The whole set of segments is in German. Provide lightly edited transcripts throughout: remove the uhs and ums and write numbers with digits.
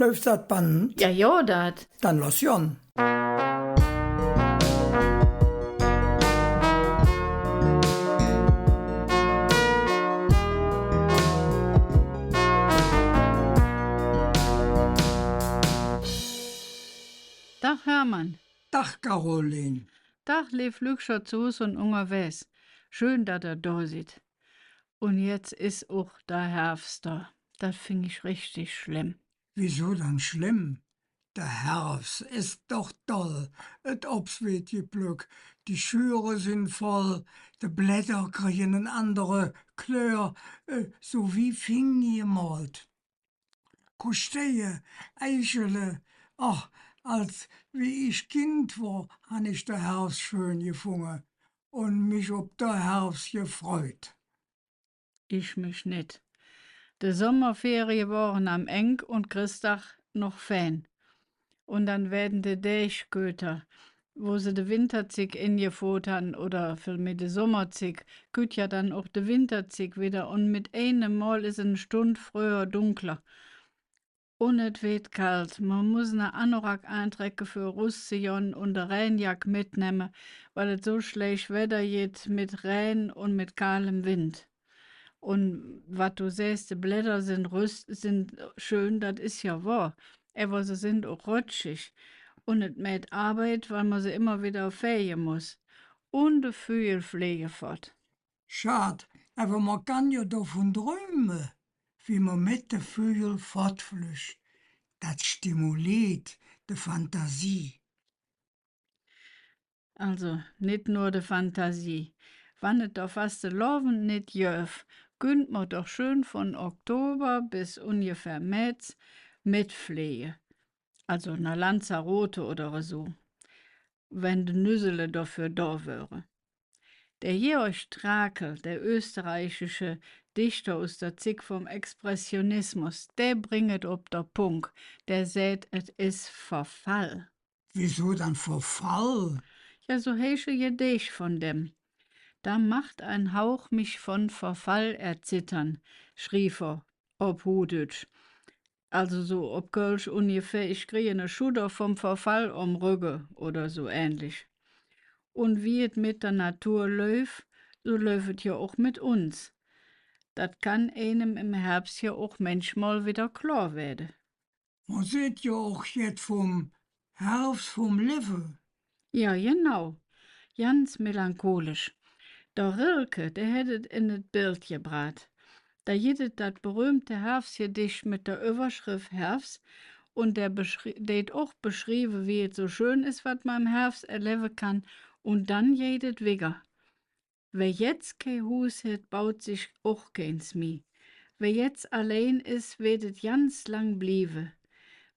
Läuft das Band? Ja, ja, dat. Dann los Jon. Dag Hermann. Dach Caroline. Dag lief Lügscher zu Hus und unterwegs. Schön, dass da sieht. Und jetzt ist auch der Herbst da. Das find ich richtig schlimm. Wieso dann schlimm? Der Herbst ist doch toll. Et Obst wird geblüht, die Schüre sind voll, die Blätter kriegen eine andere Kleur, so wie Finger gemalt. Kusteje, Eichele, ach, als wie ich Kind war, han ich der Herbst schön gefunden und mich ob der Herbst gefreut. Ich mich nicht. Die Sommerferien waren am eng und Christach noch Fan. Und dann werden die Dächgöter, wo sie de Winterzig ingefotern oder vielmehr de Sommerzig, küt ja dann auch de Winterzig wieder und mit einem Mal ist eine Stunde früher dunkler. Und es wird kalt. Man muss eine Anorak eintrecken für Russion und eine Regenjack mitnehmen, weil es so schlecht Wetter geht mit Regen und mit kahlem Wind. Und was du siehst, die Blätter sind schön, das ist ja wahr. Aber sie sind auch rutschig. Und es mit Arbeit, weil man sie immer wieder fegen muss. Und die Vögel pflege fort. Schad, aber man kann ja davon träumen, wie man mit den Vögeln fortflücht. Das stimuliert die Fantasie. Also, nicht nur die Fantasie. Wann es doch fast Laufen nicht jöf, könnt man doch schön von Oktober bis ungefähr März mitpflegen. Also na Lanzarote oder so, wenn die Nüssele dafür da wäre. Der Georg Strakel, der österreichische Dichter aus der Zeit vom Expressionismus, der bringet ob der Punkt, der sagt, es ist Verfall. Wieso dann Verfall? Ja, so heiße Gedicht von dem. Da macht ein Hauch mich von Verfall erzittern, schrieb er, ob Huditsch. Also so ob Kölsch ungefähr, ich kriege ne Schuder vom Verfall um Rügge oder so ähnlich. Und wie es mit der Natur läuft, so läuft ja auch mit uns. Das kann einem im Herbst ja auch manchmal wieder klar werden. Man sieht ja auch jetzt vom Herbst vom Leben. Ja, genau. Ganz melancholisch. Der Rilke, der hättet in das Bild gebracht. Da jedet das berühmte Herbstgedicht mit der Überschrift Herbst und der det auch beschrieben, wie es so schön ist, was man im Herbst erleben kann. Und dann jedet Wigger. Wer jetzt kein Hus hat, baut sich auch keins mi. Wer jetzt allein ist, wird es ganz lang bliebe.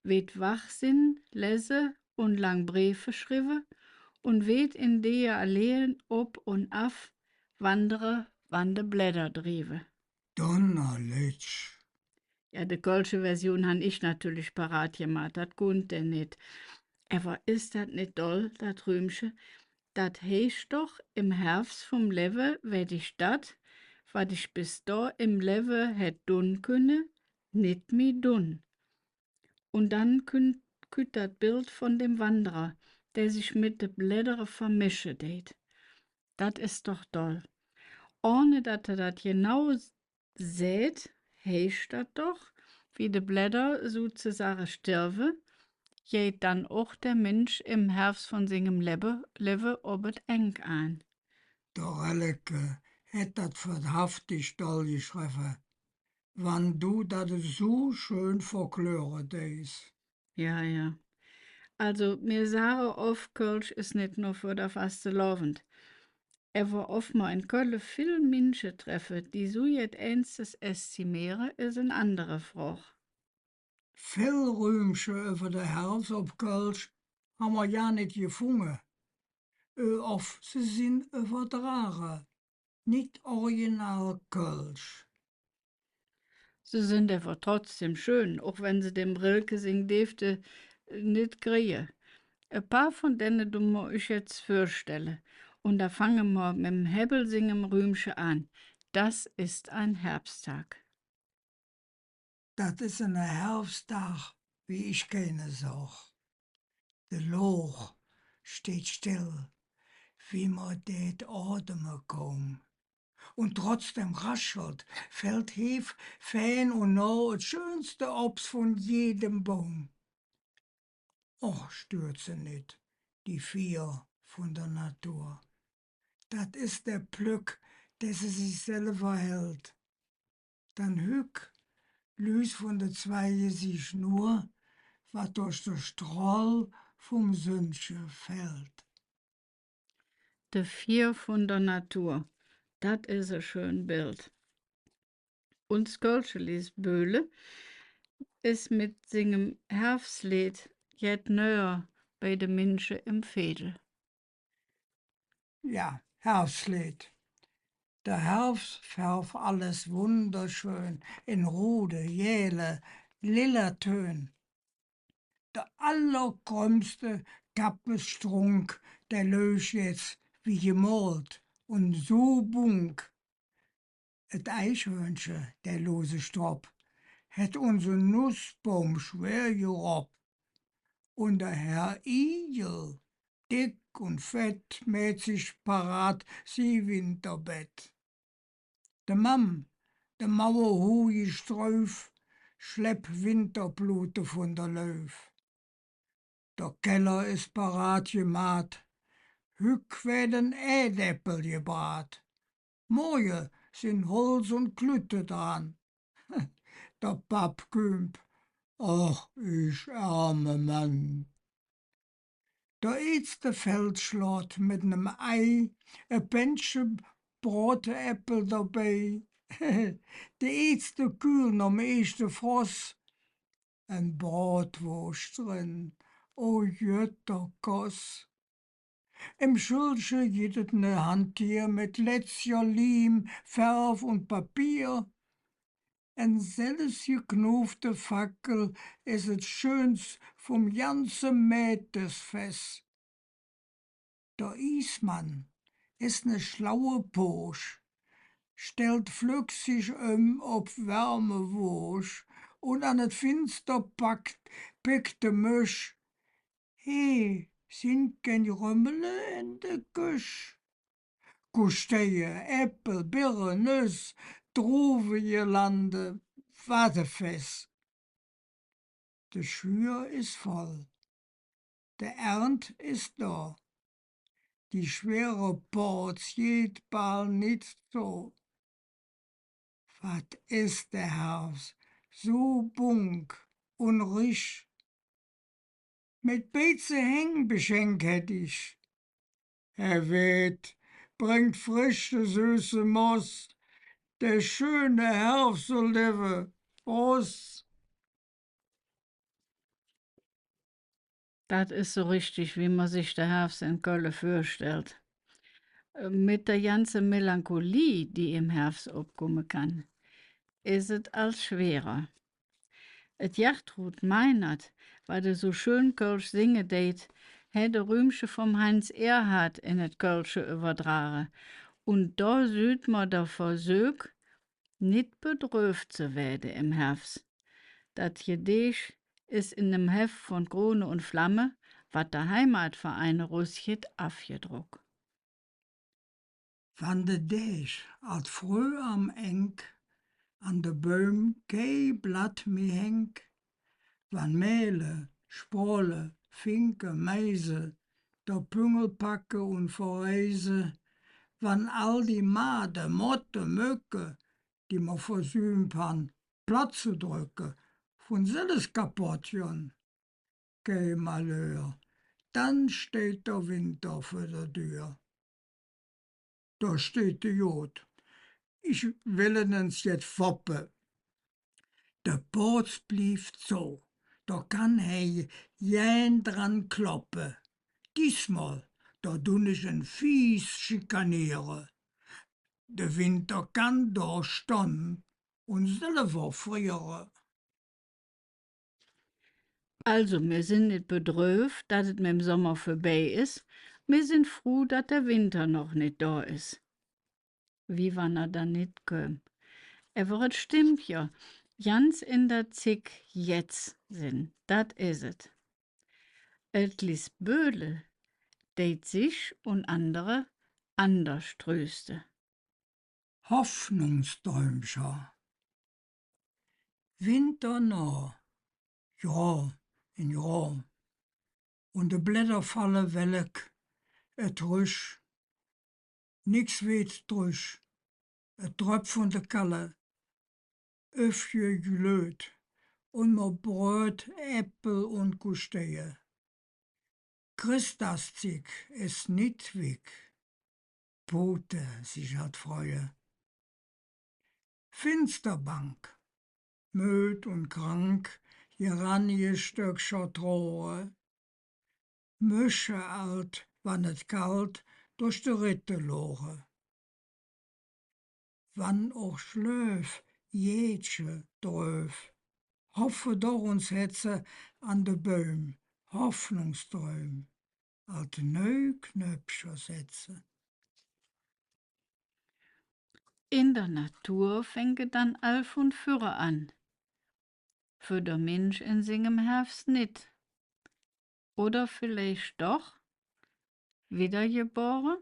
Wird wach sind, lese und lang Briefe schrive und wird in der Alleen ob und af wandere, wann de Blätter drieve. Donnerlitsch. Ja, die kölsche Version han ich natürlich parat gemacht, das kunt der nicht. Aber ist das nicht doll, das Römsche? Das heißt doch, im Herbst vom Lewe werd ich dat, wat ich bis da im Lewe hätt dun könne, nit mi dun. Und dann künd dat Bild von dem Wanderer, der sich mit de Blätter vermische det. Dat ist doch doll. Ohne dass er das genau seht, heißt das doch, wie die Blätter sozusagen sterben, geht dann auch der Mensch im Herbst von seinem Leben ob et eng an. Der Relke hätt dat verdhaftig doll geschrieben. Wann du dat so schön verklöre deis. Ja, ja. Also, mir sage oft, Kölsch ist nicht nur für der Faste lovend. Er war oft mal in Köln viel Menschen treffe, die so jet ernstes estimieren, ist eine andere Frage. Viel Rühmsche über der Herbst op Kölsch haben wir ja nicht gefunden. Of sie sind übertragen, nicht original Kölsch. Sie sind aber trotzdem schön, auch wenn sie dem Rilke sing Defte nicht kriegen. Ein paar von denen du mir ich jetzt vorstelle. Und da fangen wir mit dem Hebelsingen Rühmsche an. Das ist ein Herbsttag. Das ist ein Herbsttag, wie ich keine sag. Der Loch steht still, wie man det atmen kaum. Und trotzdem raschelt, fällt Hef, Fan und nah das schönste Obst von jedem Baum. Och, stürze nicht, die vier von der Natur. Dat ist der Plück, der sie sich selber hält. Dann hück, lüs von der Zweige sich nur, wat durch der Strahl vom Sündche fällt. De vier von der Natur, dat is ein schön Bild. Und Skölschelis Böhle ist mit singem Herbstlied jet näher bei de Menschen im Fädel. Ja, Herbstlied. Der Herbst färbt alles wunderschön in rote, jähle, lila Tön. Der allergrömmste Kappestrunk, der löst jetzt wie gemalt und so bunk. Et Eichhörnchen, der lose Stopp, het unser Nussbaum schwer gerobbt. Und der Herr Igel, dick und fett, mäht sich parat, sie Winterbett. De Mam, de Mauerhohe Streuf, schlepp Winterblute von der Löw. Der Keller ist parat gemacht, hück werden Ädäppel gebrat. Morgen sind Holz und Klütte dran. Der Pap kümp, ach, ich arme Mann. Der eetste Feldschlot mit nem Ei, Bändchen Brotäppel dabei. De eetste Kühl am eeste Frost, en Bratwurst drin, o jötter Koss. Im Schulche jedet ne Handtier mit Lätzcher, Lim, Färf und Papier. En selbst geknufte Fackel is het schönst vom ganze Mähtesfest. Der Ismann ist ne schlaue Posch, stellt flüchsig ob Wärmewursch und an het Finster pickt de Misch. He, sind kein Rümmele in de Küsch. Gusteje, Äppel, Birre, Nüss, Druve, Girlande, Watefest. De Schür ist voll, der Ernt ist da. Die schwere Porz geht bald nicht so. Wat ist der Herbst so bunk und risch? Mit Beze Heng beschenk hätt ich. Er weht, bringt frische, süße Moss, der schöne Herbst so lebe, Prost. Das ist so richtig, wie man sich der Herbst in Köln vorstellt. Mit der ganzen Melancholie, die im Herbst aufkommen kann, ist es als schwerer. Et Gertrud Meinert, weil er so schön Kölsch singen deed, hat de Rühmsche vom Heinz Erhard in het Kölsche übertragen. Und da sieht man der Versuch, nicht bedröft zu werden im Herbst. Das Gedicht ist in dem Heft von Krone und Flamme, was der Heimatverein Russjet abgedruckt. Van de Deeg alt früh am Enk, an de Böhm kei Blatt mi henk, wann Mehle, Sprole, Finke, Meise, der Püngel packe und verreise, wann all die Made, Motte, Mücke, die man versühnt han, Platz zu drücke, von selles kaputtchen. Kei Malheur, dann steht der Winter für der Tür. Da steht der Jod. Ich will uns jetzt foppe. Der Porz blieb so, da kann er jen dran kloppe. Diesmal, da dun ich en fies schikaniere. Der Winter kann da stehen und selber friere. Also, wir sind nicht bedröft, dass es mit dem Sommer vorbei ist. Wir sind froh, dass der Winter noch nicht da ist. Wie wann er dann nicht kommt. Aber es stimmt ja, Ganz in der Zick jetzt sind, dat is et. Et lis Bödel, deit sich und andere anders tröste. Hoffnungsträumscher. Winter nah, ja, in ja. Und de Blätter fallen welk, et rusch, nix weht drusch, et dröpf von de Kalle, öfje glöd, und mo Brot, Äppel und Gusteje. Christaszick ist nit weg, Pute sich hat freue. Finsterbank, möd und krank, hier Stöckscher Trohe, Mische alt, wann et kalt, durch de Ritte loche. Wann auch schlöf, jetsche dröf, hoffe doch uns hetze an de Böhm, Hoffnungsträum, alte Knöpscher setze. In der Natur fänge dann all von Fürre an. Für der Mensch in singem Herbst nit. Oder vielleicht doch wiedergeboren?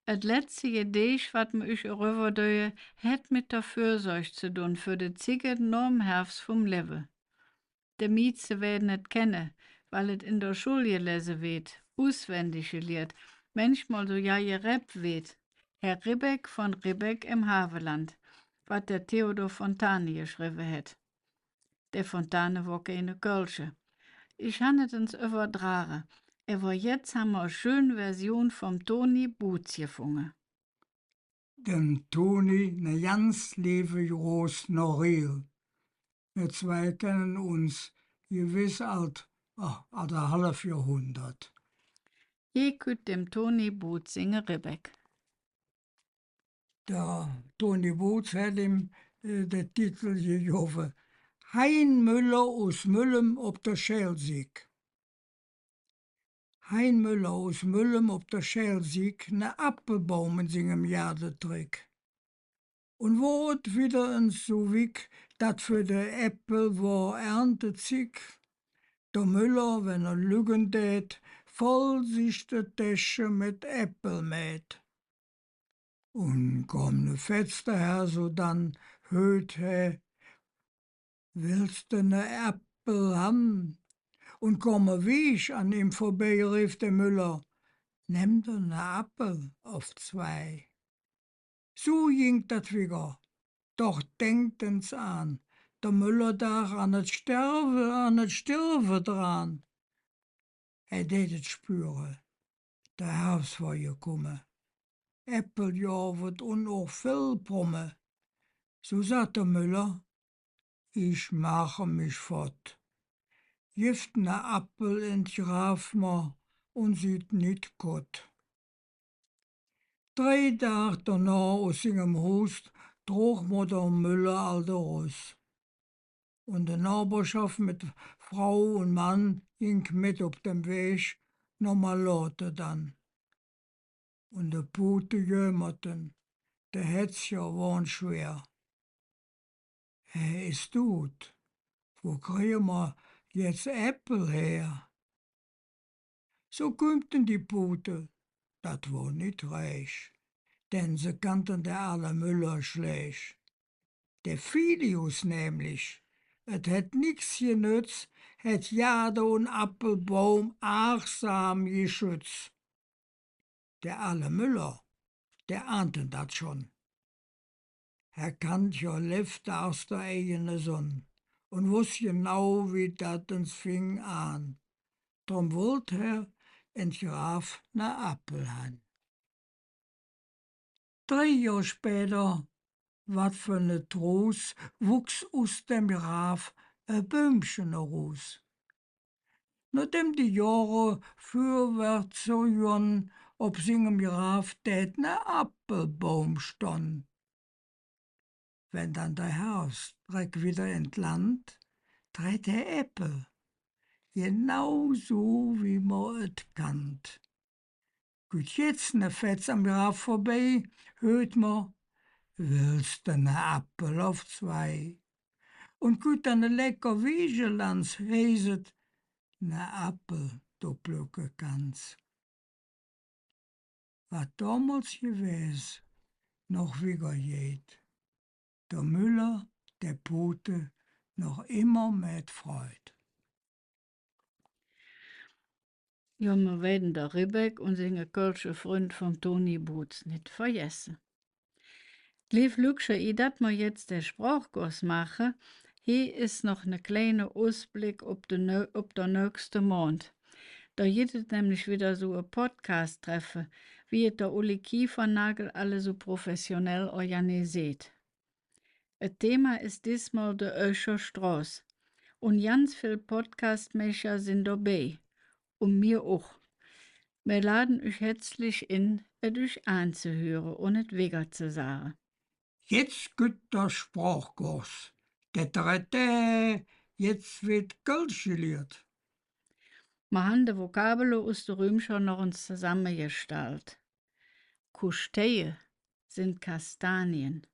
Et letzte Gedicht, wat mir ich rüberdöhe, het mit der Fürsorge zu tun für de Zige norm Herbst vom Leben. De Mieze werden et kennen, weil et in der Schule gelesen wird, auswendig gelehrt, manchmal so ja je Rep wird. Herr Ribbeck von Ribbeck im Havelland, wat der Theodor Fontane geschrieben hat. Der Fontane war keine Kölsche. Ich han het uns übertragen. Aber jetzt haben wir eine schöne Version vom Toni Butz gefunden. Dem Toni ne ganz liebe groß Noril. Wir zwei kennen uns gewiss alt ein halb Jahrhundert. Je küt dem Toni Butz singen Ribbeck. Der Toni Butz hat ihm den Titel gegeben. Hein Müller aus Müllem ob der Schelsig. Hein Müller aus Müllem ob der Schelsig, ne Apfelbaum in singem Jadetrick. Und wort wieder ins so wick, dat für de Äppel war Erntezig. Der Müller, wenn lügen tät, voll sich de Täsche mit Äppel mäht. Und komm ne fetzte Herr so dann, höht he, willst du ne Äppel ham? Und komme wiech an ihm vorbei, rief der Müller, nimm du ne Appel auf zwei. So ging dat wieder, doch denktens an, der Müller dach an het Stirve dran. Deed het spüren, der Herbst war gekommen. Äppeljahr wird und auch viel Pomme. So sagt der Müller, ich mache mich fort. Gift ne Appel in Graf ma und sieht nicht gut. 3 Tage danach aus singem Hust trug mir der Müller all der Ross. Und die Nachbarschaft mit Frau und Mann ging mit auf dem Weg, nochmal Leute dann. Und die Pute jämmerten, der Hetzja waren schwer. Ist tot, wo kriegen wir jetzt Äppel her? So kümmten die Pute, dat war nicht reich, denn sie kannten der alle Müller schlecht. Der Filius nämlich, et hätt nix genützt, hätt Jade und Appelbaum achtsam geschützt. Der alle Müller, der ahnte dat schon. Er kannt ja Lifte aus der eigene Sonn und wuss genau, wie dat uns fing an. Drum wollt er in Graf ne Appel han. 3 Jahre später, wat für ne Trost, wuchs aus dem Graf Böhmchen heraus. Nachdem die Jahre fürwärts so jon, ob singem Graf tät ne Appelbaum stand. Wenn dann der Herbst dreck wieder entland, tret der Äppel, genau so wie man et kannt. Gut jetzt ne Fetz am Graf vorbei, hört ma, Willst du ne Appel auf zwei? Und gut eine lecker Wiegelands heiset, ne Appel, du Blöcke ganz. Wat damals gewesen, noch wieder geht. Der Müller, der Pute, noch immer mit Freud. Ja, wir werden der Ribbeck und seine kölsche Freund vom Toni Boots nicht vergessen. Lief Lüksche, i dat wir jetzt den Sprachkurs machen, hier ist noch ne kleine Ausblick ob der nächste Mond. Da gibt es nämlich wieder so ein Podcast-Treffen, wie es der Uli Kiefernagel alle so professionell organisiert. Das Thema ist diesmal der Öscher Straße. Und ganz viele Podcastmacher sind dabei. Und mir auch. Wir laden euch herzlich in, es euch anzuhören und es weniger zu sagen. Jetzt gibt der Sprachkurs. Jetzt wird Kölsch gelehrt. Wir haben die Vokabeln aus der Römscher noch uns zusammengestellt. Kusteie sind Kastanien.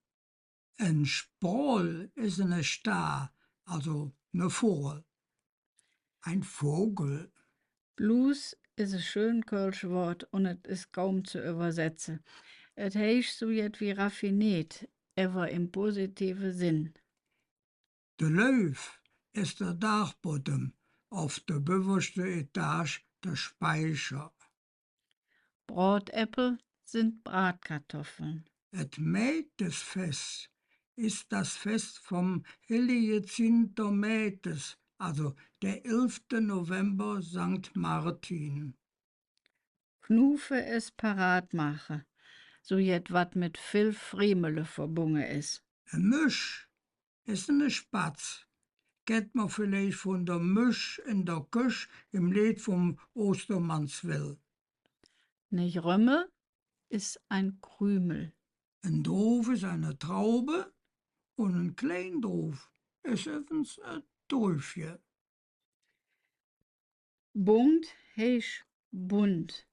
Ein Sprol ist eine Star, also eine Vogel. Ein Vogel. Blues ist ein schön kölsch Wort und es ist kaum zu übersetzen. Es heißt so jetzt wie raffiniert, aber im positiven Sinn. De Löw ist der Dachboden, auf der bewusste Etage der Speicher. Bratäpfel sind Bratkartoffeln. Et Mätesfest ist das Fest vom Heliazinter Mätes, also der 11. November St. Martin. Knufe ist parat mache, so jet wat mit viel Friemele verbunden ist. Ein Misch ist eine Spatz. Kennt man vielleicht von der Misch in der Küche im Lied vom Ostermannswill. Nicht Römme ist ein Krümel. Ein Drof ist eine Traube und ein Kleindrof ist evens ein Trüfje. Bunt heißt bunt.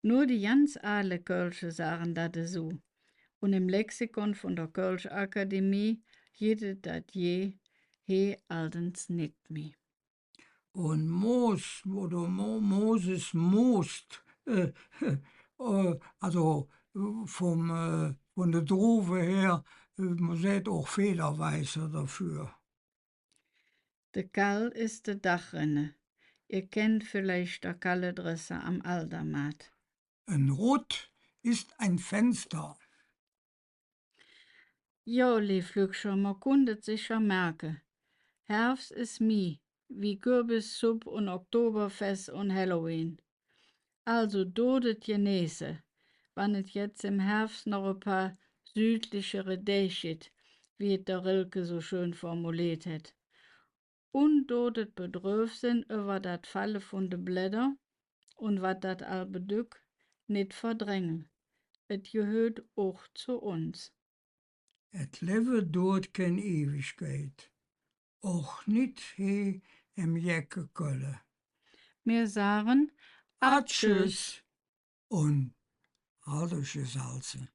Nur die ganz alle Kölsche sagen das so. Und im Lexikon von der Kölsch Akademie jede dat je, he aldens nicht mehr. Und Moos oder Moos ist Most, also von der Drofe her, man sagt auch Federweißer dafür. Der Kall ist der Dachrinne. Ihr kennt vielleicht der Kalledresse am Aldermatt. Ein Rot ist ein Fenster. Jo, lief Lükscher, man kundet sicher merken. Herbst ist mi, wie Kürbissuppe und Oktoberfest und Halloween. Also dodet genese, wann es jetzt im Herbst noch ein paar südlichere Dächit, wie es der Rilke so schön formuliert hat. Und dodet bedröft sind über dat Falle von de Blätter und wat dat all bedück nicht verdrängen. Et gehört auch zu uns. Et Leben dauert kein Ewigkeit. Och nicht he im Jäckekölle. Wir sagen Atschüss und Hallische Salze.